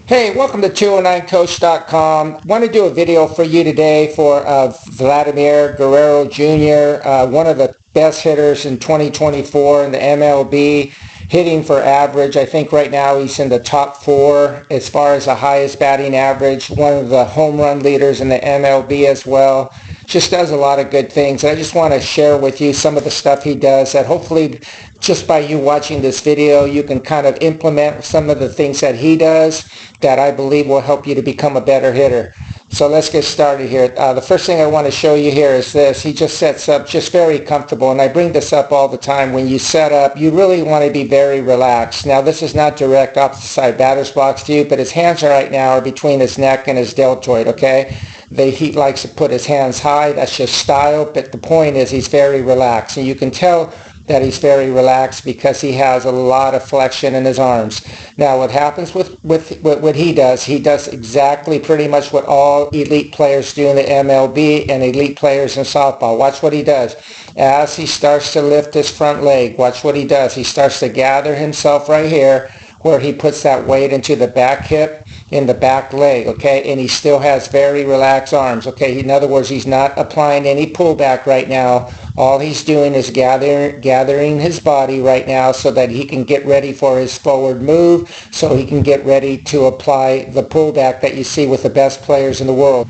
Hey, welcome to 209coach.com. Want to do a video for you today for Vladimir Guerrero Jr., one of the best hitters in 2024 in the MLB, hitting for average. I think right now he's in the top four as far as the highest batting average, one of the home run leaders in the MLB as well. Just does a lot of good things. I just want to share with you some of the stuff he does that hopefully just by you watching this video, you can kind of implement some of the things that he does that I believe will help you to become a better hitter. So let's get started here. The first thing I want to show you here is this. He just sets up just very comfortable, and I bring this up all the time. When you set up, you really want to be very relaxed. Now, this is not direct opposite side batter's box to you, but his hands right now are between his neck and his deltoid, okay? He likes to put his hands high. That's just style, but the point is he's very relaxed. And you can tell that he's very relaxed because he has a lot of flexion in his arms. Now, what happens with what he does exactly pretty much what all elite players do in the MLB and elite players in softball. Watch what he does. As he starts to lift his front leg, watch what he does. He starts to gather himself right here where he puts that weight into the back hip in the back leg, okay? And he still has very relaxed arms, okay? In other words, he's not applying any pullback right now. All he's doing is gathering his body right now so that he can get ready for his forward move, so he can get ready to apply the pullback that you see with the best players in the world.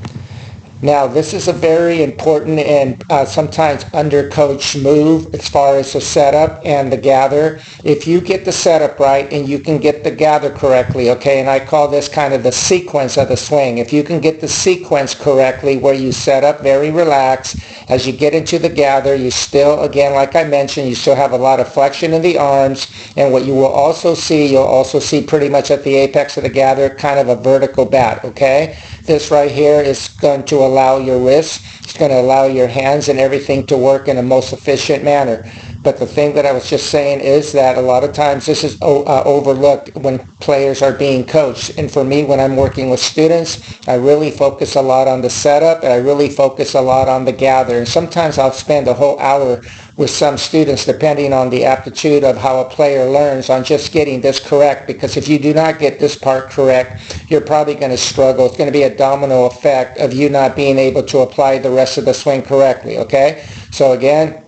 Now, this is a very important and sometimes undercoached move as far as the setup and the gather. If you get the setup right and you can get the gather correctly, okay, and I call this kind of the sequence of the swing. If you can get the sequence correctly where you set up very relaxed, as you get into the gather, you still, again, like I mentioned, you still have a lot of flexion in the arms, and what you will also see, you'll also see pretty much at the apex of the gather, kind of a vertical bat, okay? This right here is going to allow your wrists, it's going to allow your hands and everything to work in a most efficient manner. But the thing that I was just saying is that a lot of times this is overlooked when players are being coached. And for me, when I'm working with students, I really focus a lot on the setup and I really focus a lot on the gather. And sometimes I'll spend a whole hour with some students depending on the aptitude of how a player learns on just getting this correct, because if you do not get this part correct, you're probably going to struggle. It's going to be a domino effect of you not being able to apply the rest of the swing correctly, okay? So again,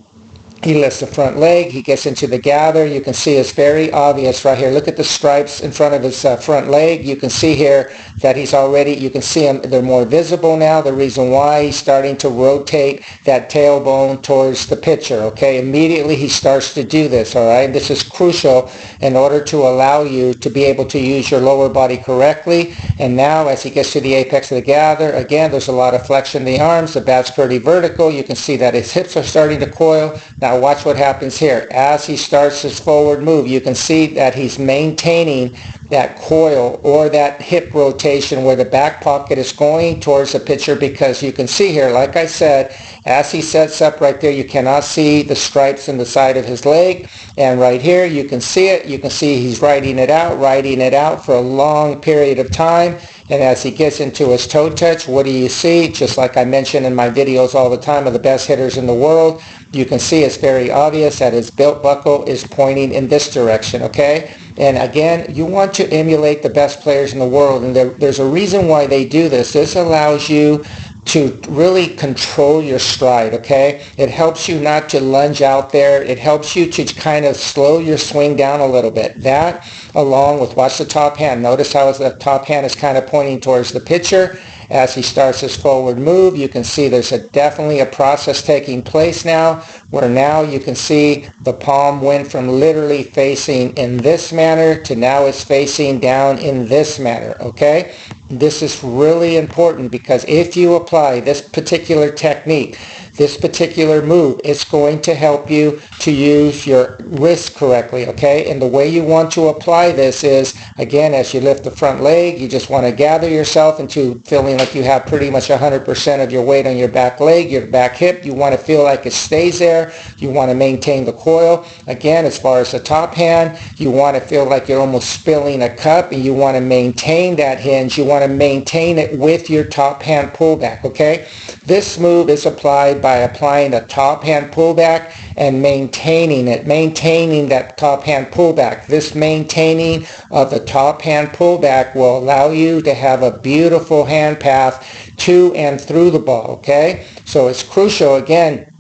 he lifts the front leg. He gets into the gather. You can see it's very obvious right here. Look at the stripes in front of his front leg. You can see here that he's already, you can see them, they're more visible now. The reason why, he's starting to rotate that tailbone towards the pitcher, okay? Immediately he starts to do this, all right? This is crucial in order to allow you to be able to use your lower body correctly. And now as he gets to the apex of the gather, again, there's a lot of flexion in the arms. The bat's pretty vertical. You can see that his hips are starting to coil. Now watch what happens here. As he starts his forward move, you can see that he's maintaining that coil or that hip rotation where the back pocket is going towards the pitcher, because you can see here, like I said, as he sets up right there, you cannot see the stripes in the side of his leg. And right here, you can see it. You can see he's riding it out for a long period of time. And as he gets into his toe touch, what do you see? Just like I mentioned in my videos all the time of the best hitters in the world, you can see it's very obvious that his belt buckle is pointing in this direction, okay? And again, you want to emulate the best players in the world, and there's a reason why they do this. This allows you to really control your stride, okay? It helps you not to lunge out there. It helps you to kind of slow your swing down a little bit. That, along with, watch the top hand. Notice how the top hand is kind of pointing towards the pitcher. As he starts his forward move, you can see there's definitely a process taking place now, where now you can see the palm went from literally facing in this manner to now it's facing down in this manner, okay? This is really important, because if you apply this particular technique, this particular move, it's going to help you to use your wrist correctly, okay? And the way you want to apply this is, again, as you lift the front leg, you just want to gather yourself into feeling like you have pretty much 100% of your weight on your back leg, your back hip. You want to feel like it stays there. You want to maintain the coil. Again, as far as the top hand, you want to feel like you're almost spilling a cup, and you want to maintain that hinge. You want to maintain it with your top hand pullback, okay? This move is applied by applying a top hand pullback and maintaining it, maintaining that top hand pullback. This maintaining of the top hand pullback will allow you to have a beautiful hand path to and through the ball, okay? So it's crucial, again,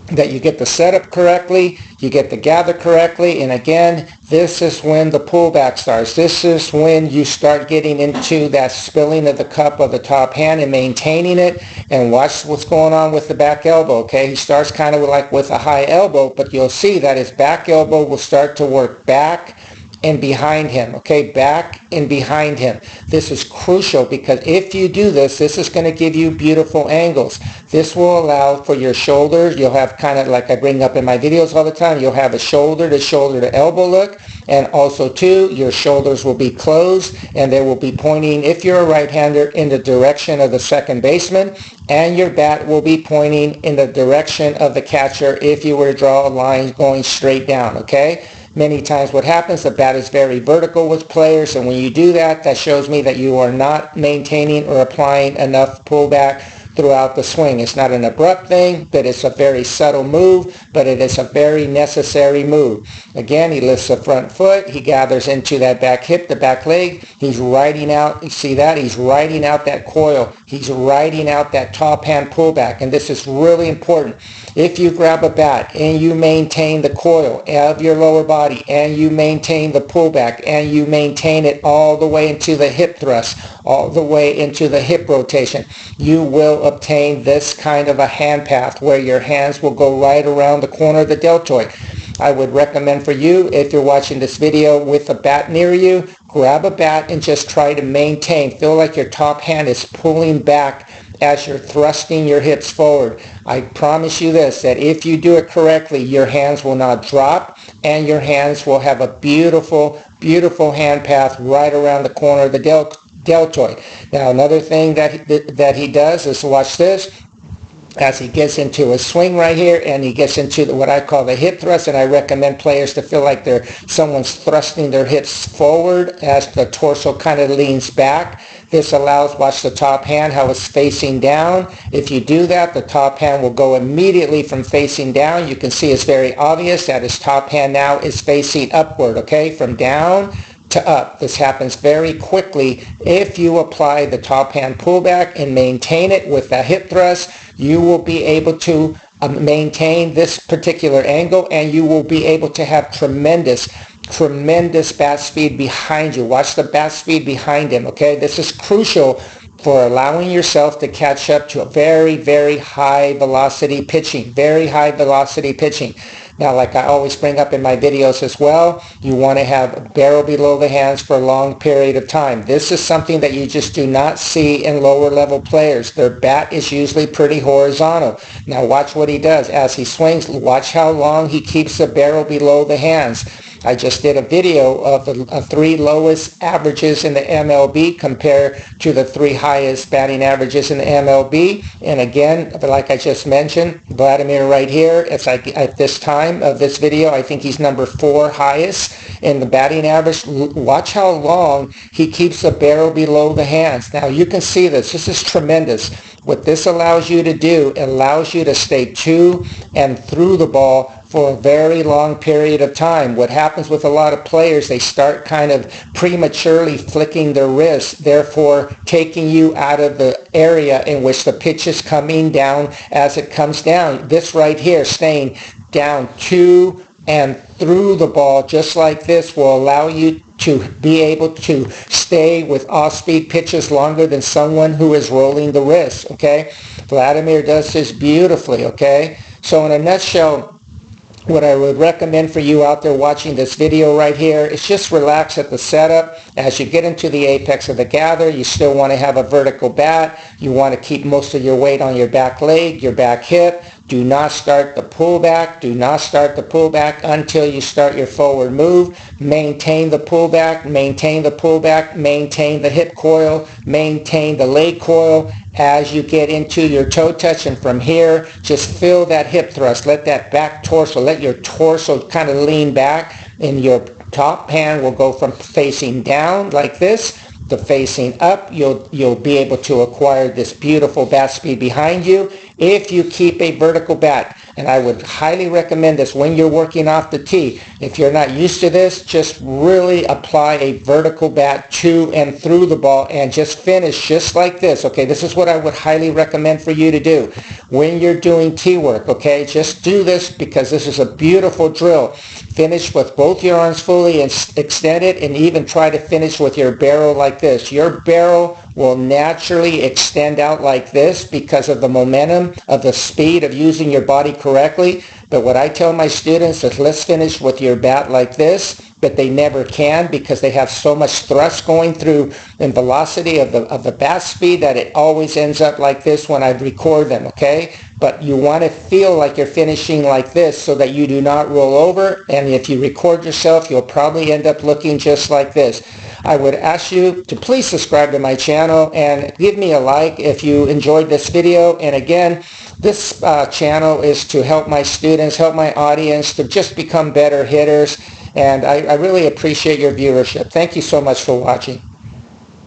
that you get the setup correctly, you get the gather correctly, and again, this is when the pullback starts. This is when you start getting into that spilling of the cup of the top hand and maintaining it. And watch what's going on with the back elbow, okay? He starts kind of like with a high elbow, but you'll see that his back elbow will start to work back and behind him, okay? Back and behind him. This is crucial because if you do this, this is going to give you beautiful angles. This will allow for your shoulders. You'll have kind of like I bring up in my videos all the time, you'll have a shoulder to elbow look, and also too, your shoulders will be closed and they will be pointing, if you're a right-hander, in the direction of the second baseman, and your bat will be pointing in the direction of the catcher if you were to draw a line going straight down, okay? Many times what happens, the bat is very vertical with players, and when you do that, that shows me that you are not maintaining or applying enough pullback throughout the swing. It's not an abrupt thing, but it's a very subtle move, but it is a very necessary move. Again, he lifts the front foot, he gathers into that back hip, the back leg, he's riding out, you see that? He's riding out that coil, he's riding out that top hand pullback, and this is really important. If you grab a bat and you maintain the coil of your lower body and you maintain the pullback and you maintain it all the way into the hip thrust, all the way into the hip rotation, you will obtain this kind of a hand path where your hands will go right around the corner of the deltoid. I would recommend for you, if you're watching this video with a bat near you, grab a bat and just try to maintain. Feel like your top hand is pulling back as you're thrusting your hips forward. I promise you this, that if you do it correctly, your hands will not drop and your hands will have a beautiful, beautiful hand path right around the corner of the deltoid. Now, another thing that he does is, watch this, as he gets into a swing right here and he gets into what I call the hip thrust, and I recommend players to feel like someone's thrusting their hips forward as the torso kind of leans back. This allows, watch the top hand, how it's facing down. If you do that, the top hand will go immediately from facing down. You can see it's very obvious that his top hand now is facing upward, okay, from down to up. This happens very quickly. If you apply the top hand pullback and maintain it with the hip thrust, you will be able to maintain this particular angle, and you will be able to have tremendous bat speed behind you. Watch the bat speed behind him, okay? This is crucial for allowing yourself to catch up to a very, very high velocity pitching, very high velocity pitching. Now, like I always bring up in my videos as well, you want to have a barrel below the hands for a long period of time. This is something that you just do not see in lower level players. Their bat is usually pretty horizontal. Now watch what he does. As he swings, watch how long he keeps the barrel below the hands. I just did a video of the 3 lowest averages in the MLB compared to the 3 highest batting averages in the MLB. And again, like I just mentioned, Vladimir right here, it's like at this time of this video, I think he's number 4 highest in the batting average. Watch how long he keeps the barrel below the hands. Now you can see this. This is tremendous. What this allows you to do, it allows you to stay to and through the ball for a very long period of time. What happens with a lot of players, they start kind of prematurely flicking their wrists, therefore taking you out of the area in which the pitch is coming down as it comes down. This right here, staying down to and through the ball just like this, will allow you to be able to stay with off-speed pitches longer than someone who is rolling the wrist, okay? Vladimir does this beautifully, okay? So in a nutshell, what I would recommend for you out there watching this video right here is just relax at the setup. As you get into the apex of the gather, you still want to have a vertical bat. You want to keep most of your weight on your back leg, your back hip. Do not start the pullback. Do not start the pullback until you start your forward move. Maintain the pullback, maintain the pullback, maintain the hip coil, maintain the leg coil as you get into your toe touch, and from here, just feel that hip thrust. Let that back torso, let your torso kind of lean back, and your top hand will go from facing down like this to facing up. You'll be able to acquire this beautiful bat speed behind you, if you keep a vertical bat. And I would highly recommend this when you're working off the tee. If you're not used to this, just really apply a vertical bat to and through the ball and just finish just like this. Okay, this is what I would highly recommend for you to do when you're doing tee work. Okay, just do this because this is a beautiful drill. Finish with both your arms fully and extended, and even try to finish with your barrel like this. Your barrel will naturally extend out like this because of the momentum of the speed of using your body correctly. But what I tell my students is let's finish with your bat like this, but they never can because they have so much thrust going through and velocity of the bat speed that it always ends up like this when I record them, okay? But you want to feel like you're finishing like this so that you do not roll over, and if you record yourself, you'll probably end up looking just like this. I would ask you to please subscribe to my channel and give me a like if you enjoyed this video. And again, this channel is to help my students, help my audience to just become better hitters. And I really appreciate your viewership. Thank you so much for watching.